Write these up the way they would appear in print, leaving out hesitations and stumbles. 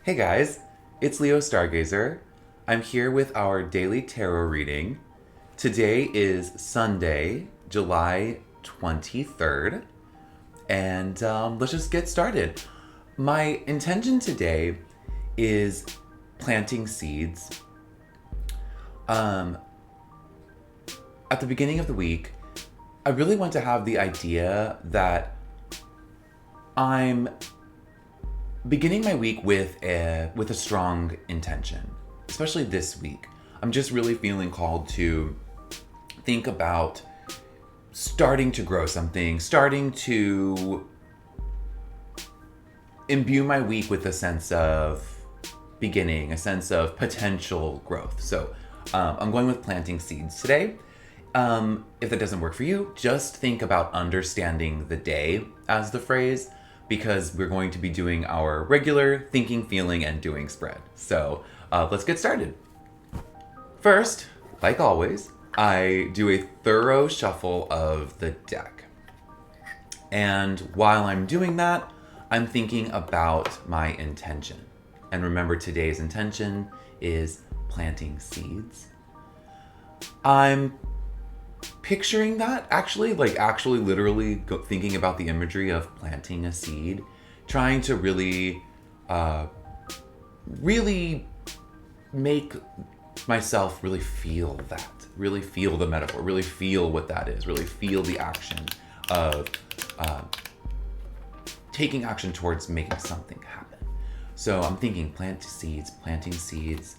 Hey guys, it's Leo Stargazer. I'm here with our daily tarot reading. Today is Sunday, July 23rd, and let's just get started. My intention today is planting seeds. Um, at the beginning of the week, I really want to have the idea that I'm beginning my week with a strong intention, especially this week. I'm just really feeling called to think about starting to grow something, starting to imbue my week with a sense of beginning, a sense of potential growth. So I'm going with planting seeds today. If that doesn't work for you, just think about understanding the day as the phrase, because we're going to be doing our regular thinking, feeling, and doing spread. So let's get started. First, like always, I do a thorough shuffle of the deck. And while I'm doing that, I'm thinking about my intention. And remember, today's intention is planting seeds. I'm picturing that actually literally thinking about the imagery of planting a seed, trying to really make myself really feel that, really feel the metaphor, really feel what that is, really feel the action of taking action towards making something happen. So I'm thinking planting seeds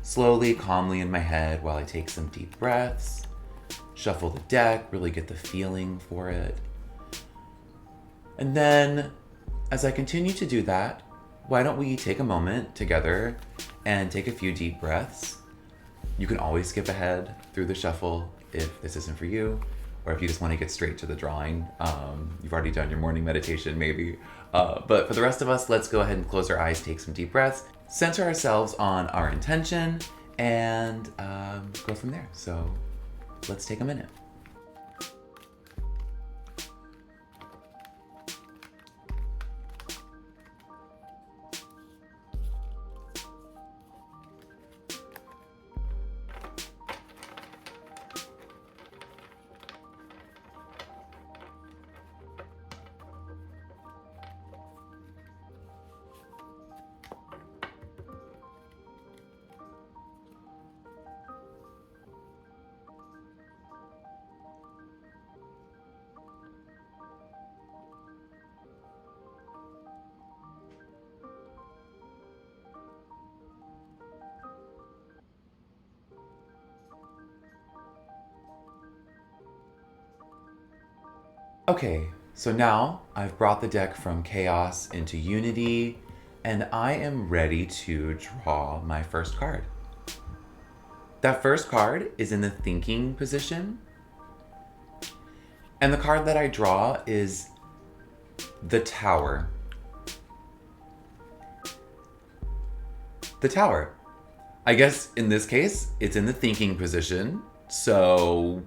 slowly, calmly in my head while I take some deep breaths, shuffle the deck, really get the feeling for it. And then, as I continue to do that, why don't we take a moment together and take a few deep breaths? You can always skip ahead through the shuffle if this isn't for you, or if you just want to get straight to the drawing. You've already done your morning meditation, maybe. But for the rest of us, let's go ahead and close our eyes, take some deep breaths, center ourselves on our intention, and go from there. So let's take a minute. Okay, so now I've brought the deck from chaos into unity, and I am ready to draw my first card. That first card is in the thinking position, and the card that I draw is the Tower. The Tower. I guess in this case, it's in the thinking position, so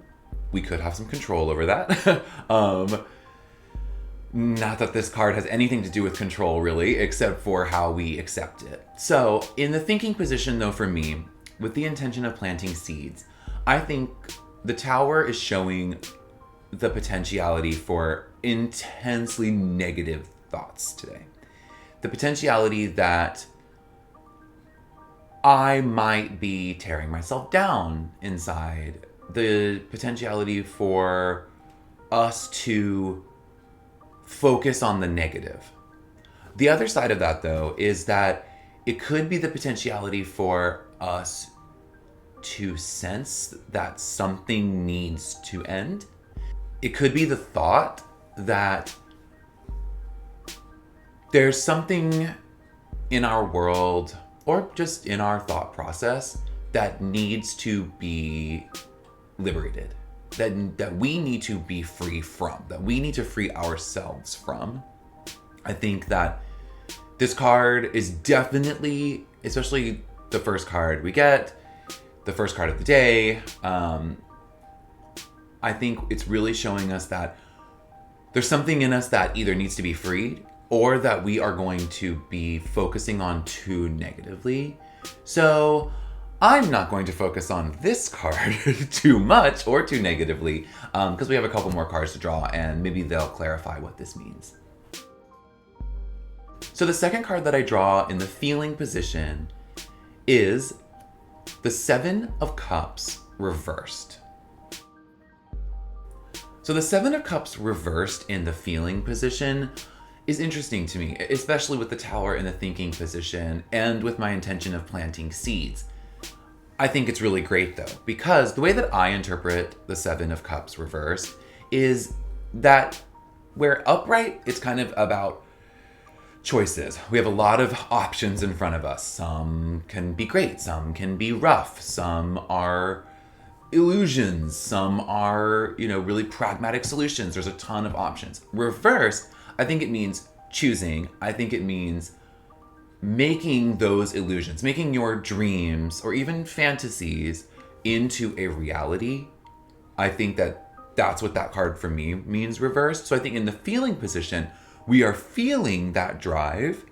we could have some control over that. Not that this card has anything to do with control, really, except for how we accept it. So, in the thinking position, though, for me, with the intention of planting seeds, I think the Tower is showing the potentiality for intensely negative thoughts today. The potentiality that I might be tearing myself down inside. The potentiality for us to focus on the negative. The other side of that, though, is that it could be the potentiality for us to sense that something needs to end. It could be the thought that there's something in our world, or just in our thought process, that needs to be liberated, that we need to be free from, that we need to free ourselves from. I think that this card is definitely, especially the first card we get, the first card of the day, I think it's really showing us that there's something in us that either needs to be freed or that we are going to be focusing on too negatively. So I'm not going to focus on this card too much or too negatively, because we have a couple more cards to draw and maybe they'll clarify what this means. So the second card that I draw in the feeling position is the Seven of Cups reversed. So the Seven of Cups reversed in the feeling position is interesting to me, especially with the Tower in the thinking position and with my intention of planting seeds. I think it's really great though, because the way that I interpret the Seven of Cups reversed is that where upright, it's kind of about choices. We have a lot of options in front of us. Some can be great, some can be rough, some are illusions, some are, really pragmatic solutions. There's a ton of options. Reverse, I think it means choosing. I think it means making those illusions, making your dreams or even fantasies into a reality. I think that that's what that card for me means, reversed. So I think in the feeling position, we are feeling that drive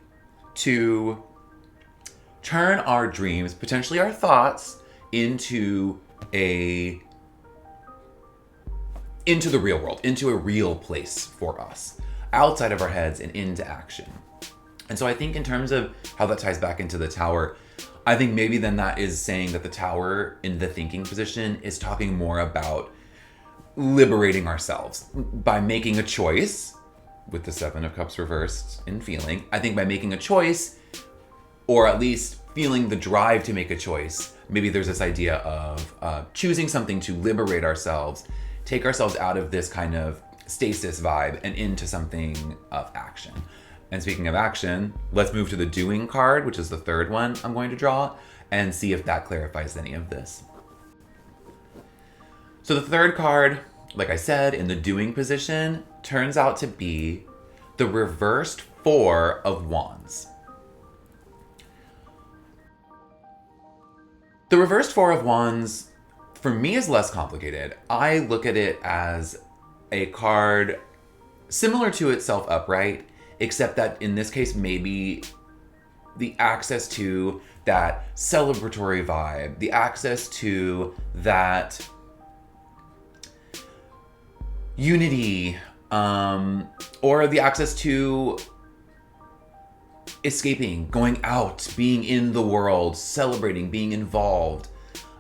to turn our dreams, potentially our thoughts, into the real world, into a real place for us, outside of our heads and into action. And so I think in terms of how that ties back into the Tower, I think maybe then that is saying that the Tower in the thinking position is talking more about liberating ourselves by making a choice with the Seven of Cups reversed in feeling. I think by making a choice, or at least feeling the drive to make a choice, maybe there's this idea of choosing something to liberate ourselves, take ourselves out of this kind of stasis vibe and into something of action. And speaking of action, let's move to the doing card, which is the third one I'm going to draw, and see if that clarifies any of this. So the third card, like I said, in the doing position, turns out to be the reversed Four of Wands. The reversed Four of Wands, for me, is less complicated. I look at it as a card similar to itself upright, except that in this case, maybe the access to that celebratory vibe, the access to that unity, or the access to escaping, going out, being in the world, celebrating, being involved.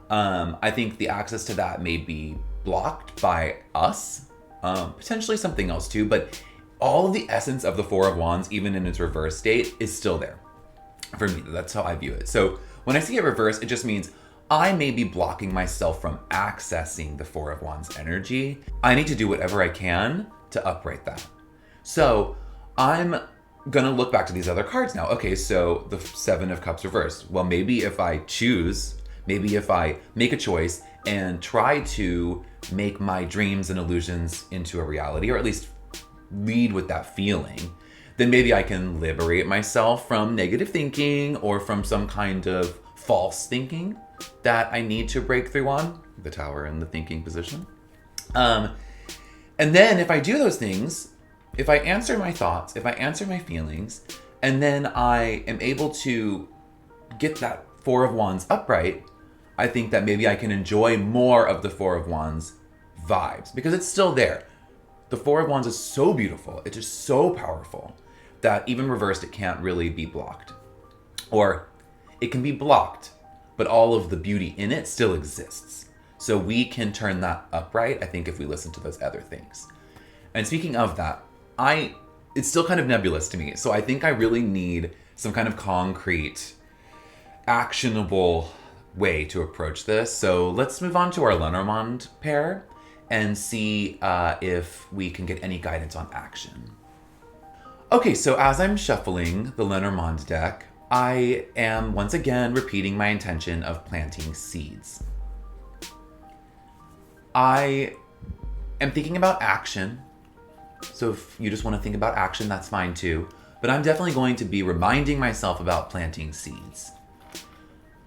I think the access to that may be blocked by us, potentially something else too, but all of the essence of the Four of Wands, even in its reverse state, is still there. For me, that's how I view it. So when I see it reversed, it just means I may be blocking myself from accessing the Four of Wands energy. I need to do whatever I can to upright that. So I'm gonna look back to these other cards now. Okay, so the Seven of Cups reversed. Well, maybe if I choose, maybe if I make a choice and try to make my dreams and illusions into a reality, or at least lead with that feeling, then maybe I can liberate myself from negative thinking or from some kind of false thinking that I need to break through on, the Tower in the thinking position. And then if I do those things, if I answer my thoughts, if I answer my feelings, and then I am able to get that Four of Wands upright, I think that maybe I can enjoy more of the Four of Wands vibes, because it's still there. The Four of Wands is so beautiful, it's just so powerful, that even reversed, it can't really be blocked. Or it can be blocked, but all of the beauty in it still exists. So we can turn that upright, I think, if we listen to those other things. And speaking of that, it's still kind of nebulous to me. So I think I really need some kind of concrete, actionable way to approach this. So let's move on to our Lenormand pair and see if we can get any guidance on action. Okay, so as I'm shuffling the Lenormand deck, I am once again repeating my intention of planting seeds. I am thinking about action. So if you just want to think about action, that's fine too. But I'm definitely going to be reminding myself about planting seeds.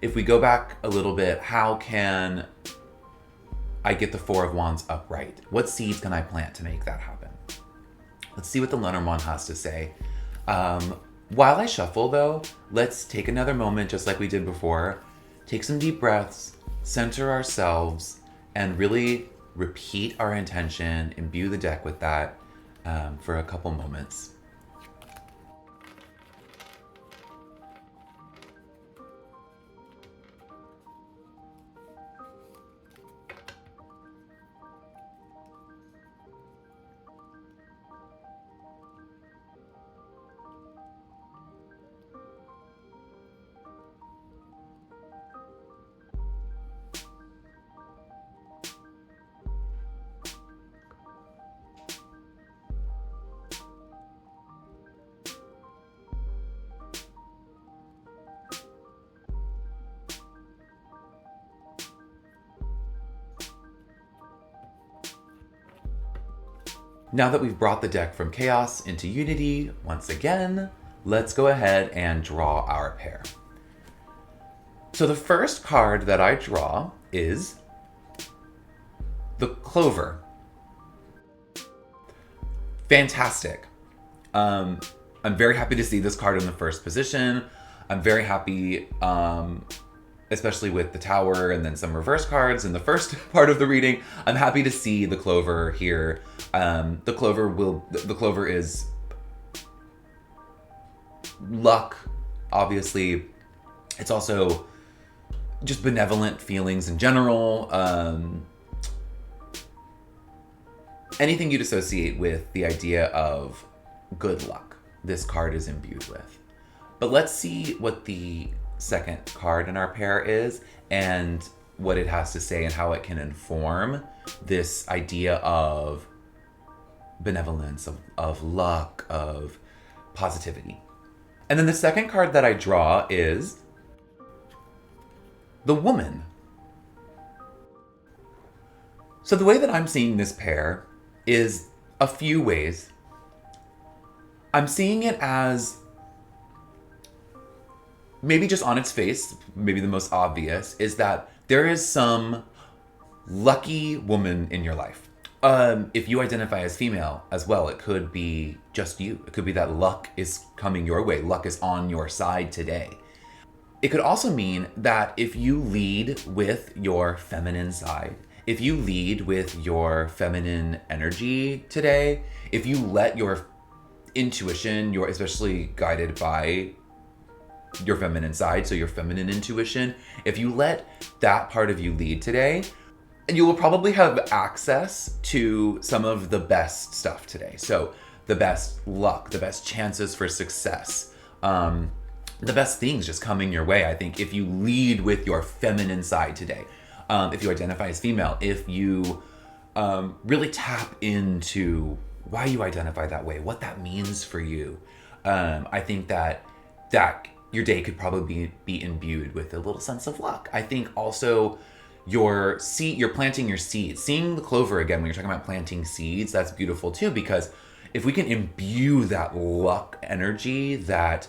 If we go back a little bit, how can I get the Four of Wands upright? What seeds can I plant to make that happen? Let's see what the Lenormand has to say. While I shuffle though, let's take another moment just like we did before. Take some deep breaths, center ourselves, and really repeat our intention, imbue the deck with that for a couple moments. Now that we've brought the deck from chaos into unity once again, let's go ahead and draw our pair. So the first card that I draw is the Clover. Fantastic. I'm very happy to see this card in the first position. I'm very happy, especially with the Tower and then some reverse cards in the first part of the reading. I'm happy to see the Clover here. The Clover is luck, obviously. It's also just benevolent feelings in general. Anything you'd associate with the idea of good luck, this card is imbued with. But let's see what the second card in our pair is and what it has to say and how it can inform this idea of benevolence, of luck, of positivity. And then the second card that I draw is the Woman. So the way that I'm seeing this pair is a few ways. I'm seeing it as maybe just on its face, maybe the most obvious, is that there is some lucky woman in your life. If you identify as female as well, it could be just you. It could be that luck is coming your way. Luck is on your side today. It could also mean that if you lead with your feminine side, if you lead with your feminine energy today, if you let your intuition, especially guided by your feminine side, so your feminine intuition, if you let that part of you lead today, you will probably have access to some of the best stuff today. So the best luck, the best chances for success, the best things just coming your way. I think if you lead with your feminine side today, if you identify as female, if you really tap into why you identify that way, what that means for you, I think that your day could probably be imbued with a little sense of luck. I think also you're planting your seeds. Seeing the Clover again when you're talking about planting seeds, that's beautiful too, because if we can imbue that luck energy, that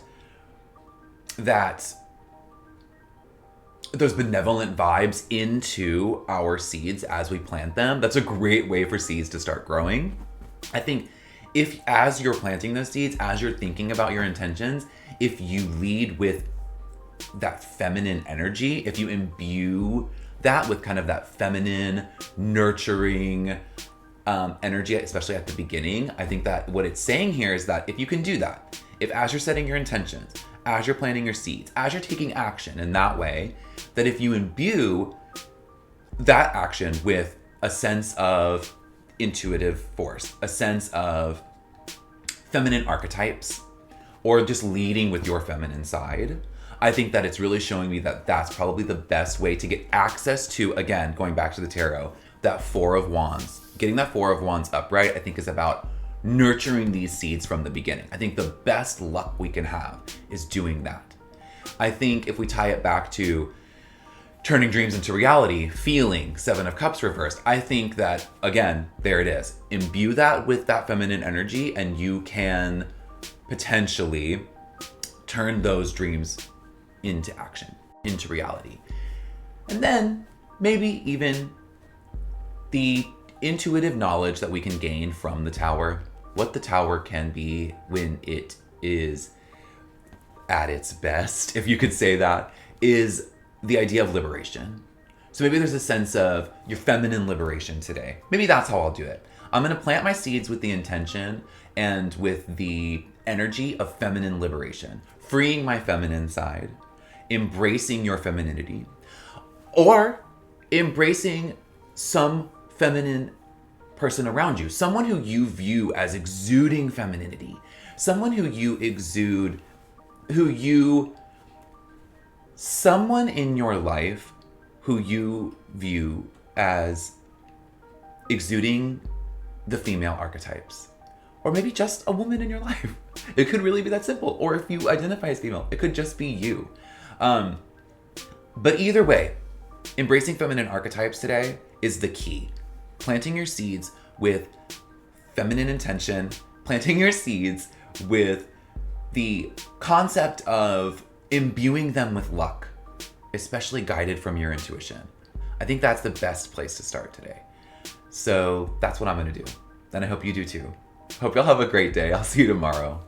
those benevolent vibes into our seeds as we plant them, that's a great way for seeds to start growing. I think if as you're planting those seeds, as you're thinking about your intentions, if you lead with that feminine energy, if you imbue that with kind of that feminine, nurturing energy, especially at the beginning, I think that what it's saying here is that if you can do that, if as you're setting your intentions, as you're planting your seeds, as you're taking action in that way, that if you imbue that action with a sense of intuitive force, a sense of feminine archetypes, or just leading with your feminine side, I think that it's really showing me that that's probably the best way to get access to, again, going back to the tarot, that Four of Wands. Getting that Four of Wands upright, I think, is about nurturing these seeds from the beginning. I think the best luck we can have is doing that. I think if we tie it back to turning dreams into reality, feeling Seven of Cups reversed, I think that, again, there it is. Imbue that with that feminine energy and you can potentially turn those dreams into action, into reality. And then maybe even the intuitive knowledge that we can gain from the Tower, what the Tower can be when it is at its best, if you could say that, is the idea of liberation. So maybe there's a sense of your feminine liberation today. Maybe that's how I'll do it. I'm going to plant my seeds with the intention and with the energy of feminine liberation, freeing my feminine side, embracing your femininity, or embracing some feminine person around you, someone who you view as exuding femininity, someone who you exude, someone in your life who you view as exuding the female archetypes. Or maybe just a woman in your life. It could really be that simple. Or if you identify as female, it could just be you. But either way, embracing feminine archetypes today is the key. Planting your seeds with feminine intention, planting your seeds with the concept of imbuing them with luck, especially guided from your intuition. I think that's the best place to start today. So that's what I'm going to do. And I hope you do too. Hope y'all have a great day. I'll see you tomorrow.